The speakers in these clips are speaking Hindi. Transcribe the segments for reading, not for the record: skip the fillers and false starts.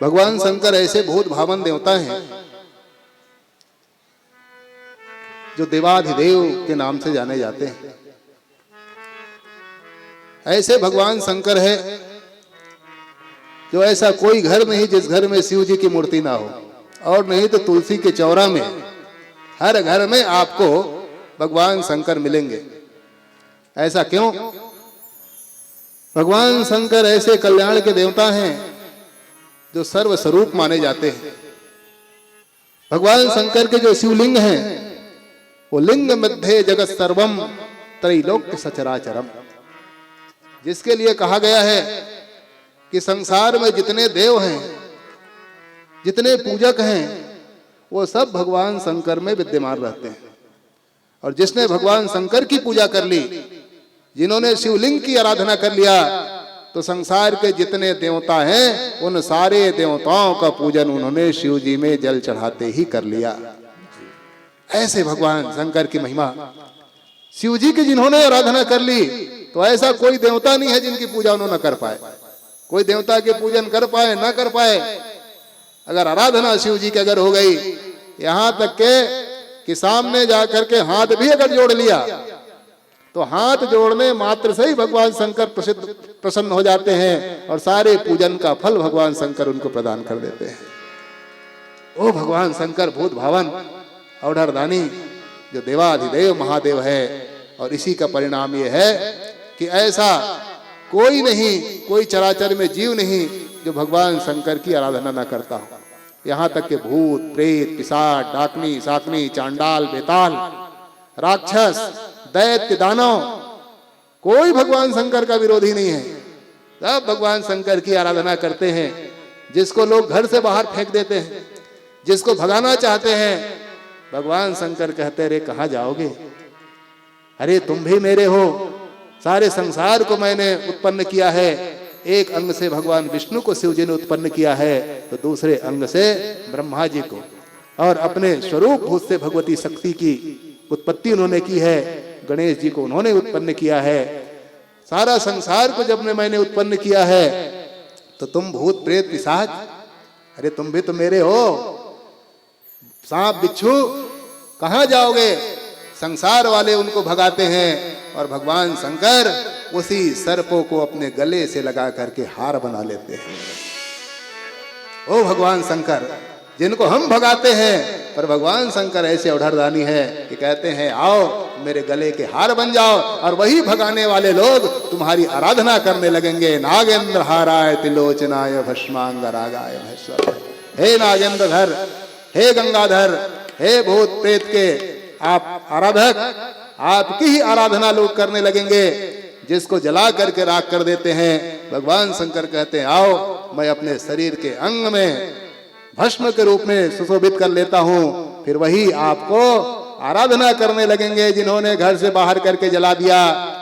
भगवान शंकर ऐसे भूत भावन देवता हैं जो देवाधिदेव के नाम से जाने जाते हैं। ऐसे भगवान शंकर है जो ऐसा कोई घर नहीं जिस घर में शिव जी की मूर्ति ना हो, और नहीं तो तुलसी के चौरा में हर घर में आपको भगवान शंकर मिलेंगे। ऐसा क्यों? भगवान शंकर ऐसे कल्याण के देवता हैं जो सर्व स्वरूप माने जाते हैं। भगवान शंकर के जो शिवलिंग हैं वो लिंग मध्य जगत सर्वम त्रैलोक्य सचराचरम, जिसके लिए कहा गया है कि संसार में जितने देव हैं, जितने पूजक हैं, वो सब भगवान शंकर में विद्यमान रहते हैं। और जिसने भगवान शंकर की पूजा कर ली, जिन्होंने शिवलिंग की आराधना कर लिया, तो संसार के जितने देवता हैं उन सारे देवताओं का पूजन उन्होंने शिव जी में जल चढ़ाते ही कर लिया। ऐसे भगवान शंकर की महिमा, शिव जी की जिन्होंने आराधना कर ली, तो ऐसा कोई देवता नहीं है जिनकी पूजा उन्होंने कर पाए। कोई देवता के पूजन कर पाए ना कर पाए, अगर आराधना शिव जी की अगर हो गई, यहां तक कि सामने जाकर के हाथ भी अगर जोड़ लिया, तो हाथ जोड़ने मात्र से ही भगवान शंकर प्रसन्न हो जाते हैं और सारे पूजन का फल भगवान शंकर उनको प्रदान कर देते हैं। ओ भगवान शंकर भूत भावन औढ़रदानी जो देवाधिदेव महादेव है, और इसी का परिणाम ये है कि ऐसा कोई नहीं, कोई चराचर में जीव नहीं जो भगवान शंकर की आराधना न करता हो। यहाँ तक के भूत प्रेत पिशाच डाकनी साकनी चांडाल बेताल राक्षस दैत्य दानव, कोई भगवान शंकर का विरोधी नहीं है। सब भगवान शंकर की आराधना करते हैं। जिसको लोग घर से बाहर फेंक देते हैं, जिसको भगाना चाहते हैं, भगवान शंकर कहते रे कहाँ जाओगे? अरे तुम भी मेरे हो, सारे संसार को मैंने उत्पन्न किया है। एक अंग से भगवान विष्णु को शिव जी ने उत्पन्न किया है, तो दूसरे अंग से ब्रह्मा जी को, और अपने स्वरूप भूत से भगवती शक्ति की उत्पत्ति उन्होंने की है। गणेश जी को उन्होंने उत्पन्न किया है। सारा संसार को जब मैंने उत्पन्न किया है, तो तुम भूत प्रेत पिशाच, अरे तुम भी तो मेरे हो। सांप बिच्छू कहाँ जाओगे? संसार वाले उनको भगाते हैं, और भगवान शंकर उसी सर्पों को अपने गले से लगा करके हार बना लेते हैं। ओ भगवान शंकर जिनको हम भगाते हैं, पर भगवान शंकर ऐसे औढ़रदानी है कि कहते हैं आओ मेरे गले के हार बन जाओ, और वही भगाने वाले लोग तुम्हारी आराधना करने लगेंगे। नागेंद्र हाराय तिलोचनाय भस्मांगरागाय भस्वर। हे नागेंद्रधर, हे गंगाधर, हे भूत प्रेत के आप आराधक, आपकी ही आराधना लोग करने लगेंगे। जिसको जला करके राख कर देते हैं, भगवान शंकर कहते हैं आओ मैं अपने शरीर के अंग में भस्म के रूप में सुशोभित कर लेता हूं, फिर वही आपको आराधना करने लगेंगे जिन्होंने घर से बाहर करके जला दिया।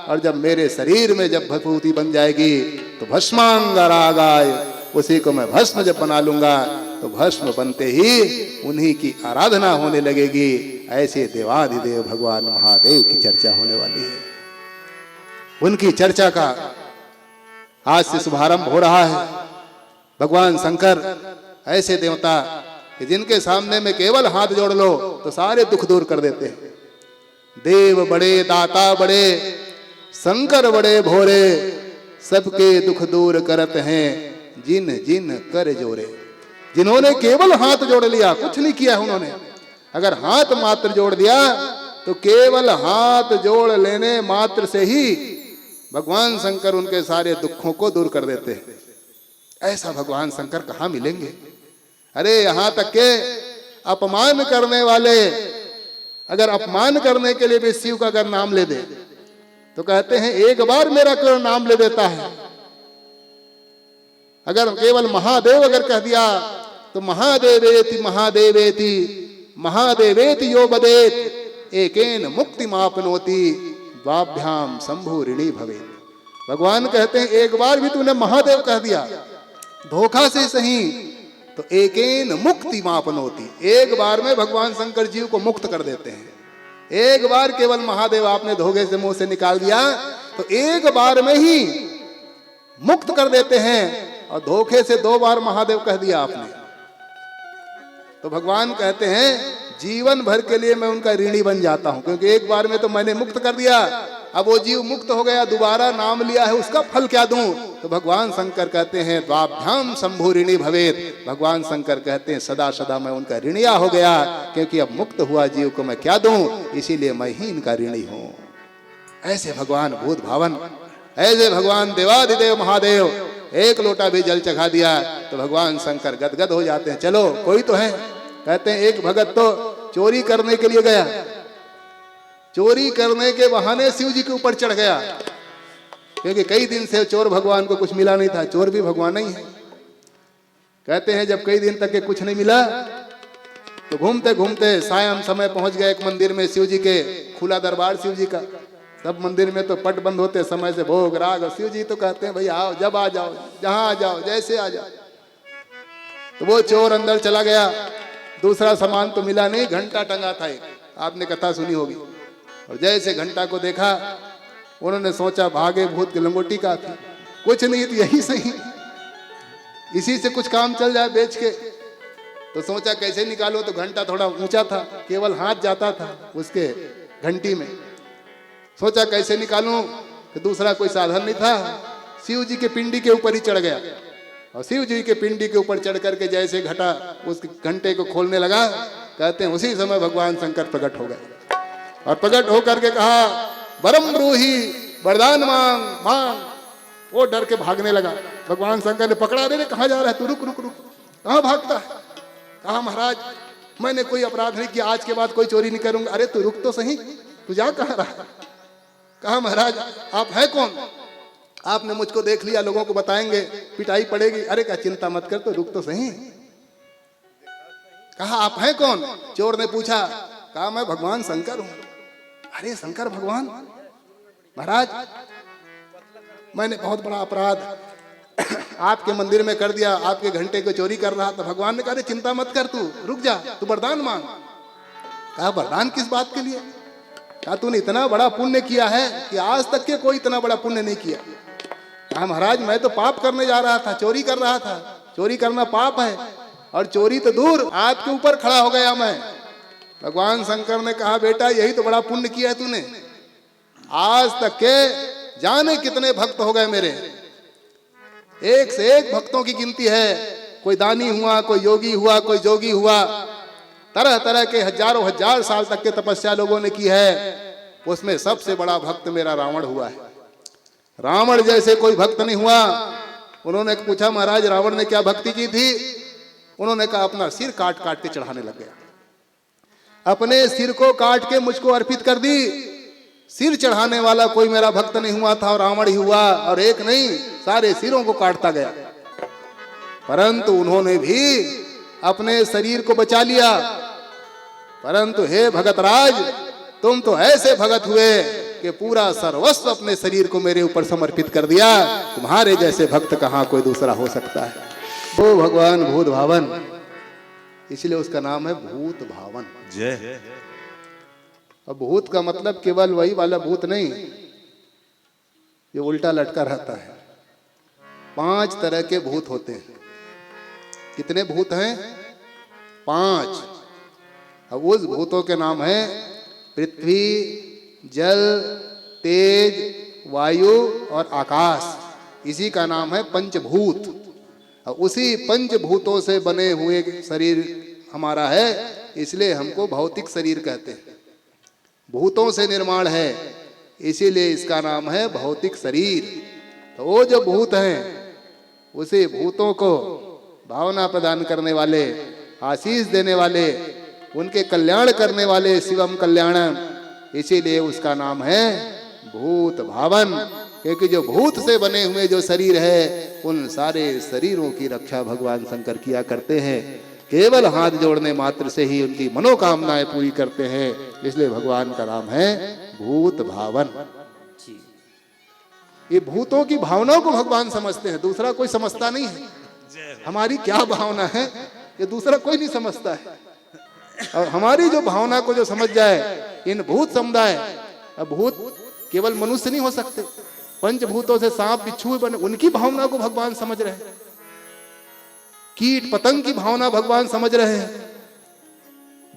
और जब मेरे शरीर में जब भस्मूति बन जाएगी, तो भस्मांगरागाय, उसी को मैं भस्म जब बना लूंगा, तो भस्म बनते ही उन्हीं की आराधना होने लगेगी। ऐसे देवाधिदेव भगवान महादेव की चर्चा होने वाली है। उनकी चर्चा का आज से शुभारंभ हो रहा है। भगवान शंकर ऐसे देवता कि जिनके सामने में केवल हाथ जोड़ लो तो सारे दुख दूर कर देते हैं। देव बड़े दाता बड़े, शंकर बड़े भोरे, सबके दुख दूर करत हैं जिन जिन कर जोरे। जिन्होंने केवल हाथ जोड़ लिया, कुछ नहीं किया उन्होंने, अगर हाथ मात्र जोड़ दिया तो केवल हाथ जोड़ लेने मात्र से ही भगवान शंकर उनके सारे दुखों को दूर कर देते हैं। ऐसा भगवान शंकर कहाँ मिलेंगे? अरे यहाँ तक के अपमान करने वाले अगर अपमान करने के लिए भी शिव का अगर नाम ले दे, तो कहते हैं एक बार मेरा क्यों नाम ले देता है। अगर केवल महादेव अगर कह दिया, तो महादेवेति महादेवेति महादेवेति यो बदेत एकेन मुक्ति मापनोति द्वाभ्याम शंभु ऋणी भवेत। भगवान कहते हैं एक बार भी तूने महादेव कह दिया धोखा से सही, तो एकेन मुक्ति मापनोति, एक बार में भगवान शंकर जीव को मुक्त कर देते हैं। एक बार केवल महादेव आपने धोखे से मुंह से निकाल दिया, तो एक बार में ही मुक्त कर देते हैं। और धोखे से 2 बार महादेव कह दिया आपने, तो भगवान कहते हैं जीवन भर के लिए मैं उनका ऋणी बन जाता हूं, क्योंकि एक बार में तो मैंने मुक्त कर दिया, अब वो जीव मुक्त हो गया, दोबारा नाम लिया है, उसका फल क्या दूं? तो भगवान शंकर कहते हैं द्वाभ्याम शंभु ऋणी भवेत। भगवान शंकर कहते हैं सदा सदा मैं उनका ऋणिया हो गया, क्योंकि अब मुक्त हुआ जीव को मैं क्या दूं, इसीलिए मैं ही इनका ऋणी हूं। ऐसे भगवान भूत भावन, ऐसे भगवान देवादिदेव महादेव, एक लोटा भी जल चखा दिया तो भगवान शंकर गदगद हो जाते हैं। चलो कोई तो है। कहते हैं एक भगत तो चोरी करने के लिए गया, चोरी करने के बहाने शिव जी के ऊपर चढ़ गया, क्योंकि कई दिन से चोर भगवान को कुछ मिला नहीं था, चोर भी भगवान नहीं है। कहते हैं जब कई दिन तक के कुछ नहीं मिला तो घूमते घूमते सायं समय पहुंच गए एक मंदिर में, शिव जी के खुला दरबार शिव जी का। सब मंदिर में तो पट बंद होते समय से, भोग राग, और शिव जी तो कहते हैं भाई आओ, जब आ जाओ, जहां आ जाओ, जैसे आ जाओ। तो वो चोर अंदर चला गया, दूसरा सामान तो मिला नहीं, घंटा टंगा था एक, आपने कथा सुनी होगी। और जैसे घंटा को देखा उन्होंने सोचा भागे भूत की लंगोटी का थी, कुछ नहीं तो यही सही, इसी से कुछ काम चल जाए बेच के। तो सोचा कैसे निकालो, तो घंटा थोड़ा ऊंचा था, केवल हाथ जाता था उसके घंटी में। सोचा कैसे निकालूं, तो दूसरा कोई साधन नहीं था, शिव जी के पिंडी के ऊपर ही चढ़ गया। और शिव जी के पिंडी के ऊपर चढ़ करके जैसे घटा उस घंटे को खोलने लगा, कहते हैं उसी समय भगवान शंकर प्रकट हो गए और प्रकट होकर के कहा वरम ब्रूहि, वरदान मांग मांग। वो डर के भागने लगा। भगवान शंकर ने पकड़ा, अरे कहाँ जा रहा है तू, रुक रुक रुक, कहाँ भागता है? कहा महाराज मैंने कोई अपराध नहीं किया, आज के बाद कोई चोरी नहीं करूंगा। अरे तू रुक तो सही, तू जा कहाँ रहा? कहा महाराज आप हैं कौन? आपने मुझको देख लिया, लोगों को बताएंगे, पिटाई पड़ेगी। अरे क्या चिंता मत कर, तो रुक तो सही। कहा आप हैं कौन? चोर ने पूछा। कहा मैं भगवान शंकर हूं। अरे शंकर भगवान? महाराज मैंने बहुत बड़ा अपराध आपके मंदिर में कर दिया, आपके घंटे को चोरी कर रहा था। भगवान ने कहा अरे चिंता मत कर, तू रुक जा, तू वरदान मांग। कहा वरदान किस बात के लिए? कहा तूने इतना बड़ा पुण्य किया है कि आज तक के कोई इतना बड़ा पुण्य नहीं किया। कहा महाराज मैं तो पाप करने जा रहा था, चोरी कर रहा था, चोरी करना पाप है, और चोरी तो दूर आपके ऊपर खड़ा हो गया मैं। भगवान शंकर ने कहा बेटा यही तो बड़ा पुण्य किया है तूने, आज तक के जाने कितने भक्त हो गए मेरे, एक से एक भक्तों की गिनती है। कोई दानी हुआ, कोई योगी हुआ, कोई जोगी हुआ, तरह तरह के हजारों हजार साल तक के तपस्या लोगों ने की है। उसमें सबसे बड़ा भक्त मेरा रावण हुआ है। रावण जैसे कोई भक्त नहीं हुआ। उन्होंने पूछा महाराज रावण ने क्या भक्ति की थी? उन्होंने कहा अपना सिर काट काट के चढ़ाने लग गया, अपने सिर को काट के मुझको अर्पित कर दी। सिर चढ़ाने वाला कोई मेरा भक्त नहीं हुआ था, और रावण ही हुआ, और एक नहीं सारे सिरों को काटता गया। परंतु उन्होंने भी अपने शरीर को बचा लिया। परंतु हे भगतराज तुम तो ऐसे भगत हुए कि पूरा सर्वस्व अपने शरीर को मेरे ऊपर समर्पित कर दिया। तुम्हारे जैसे भक्त कहाँ कोई दूसरा हो सकता है? वो भगवान भूत भावन, इसलिए उसका नाम है भूत भावन। जय। अब भूत का मतलब केवल वही वाला भूत नहीं, ये उल्टा लटका रहता है। 5 तरह के भूत होते हैं। कितने भूत हैं? 5। अब उस भूतों के नाम है पृथ्वी, जल, तेज, वायु और आकाश। इसी का नाम है पंचभूत। और उसी पंचभूतों से बने हुए शरीर हमारा है, इसलिए हमको भौतिक शरीर कहते हैं। भूतों से निर्माण है, इसीलिए इसका नाम है भौतिक शरीर। तो वो जो भूत हैं उसे भूतों को भावना प्रदान करने वाले, आशीष देने वाले, उनके कल्याण करने वाले शिवम कल्याणम, इसीलिए उसका नाम है भूत भावन। क्योंकि जो भूत से बने हुए जो शरीर है उन सारे शरीरों की रक्षा भगवान शंकर किया करते हैं। केवल हाथ जोड़ने मात्र से ही उनकी मनोकामनाएं पूरी करते हैं, इसलिए भगवान का नाम है भूत भावन। ये भूतों की भावनाओं को भगवान समझते हैं, दूसरा कोई समझता नहीं है। हमारी क्या भावना है ये दूसरा कोई नहीं समझता है। और हमारी जो भावना को जो समझ जाए इन भूत समुदाय, अब भूत केवल मनुष्य नहीं हो सकते, पंचभूतों से सांप बिच्छू बने, उनकी भावना को भगवान समझ रहे हैं। कीट पतंग की भावना भगवान समझ रहे हैं,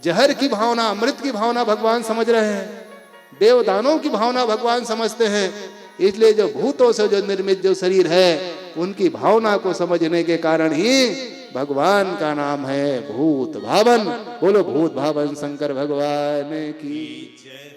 जहर की भावना, अमृत की भावना भगवान समझ रहे हैं, देवदानों की भावना भगवान समझते हैं। इसलिए जो भूतों से जो निर्मित जो शरीर है उनकी भावना को समझने के कारण ही भगवान का नाम है भूत भावन। बोलो भूत भावन शंकर भगवान की जय।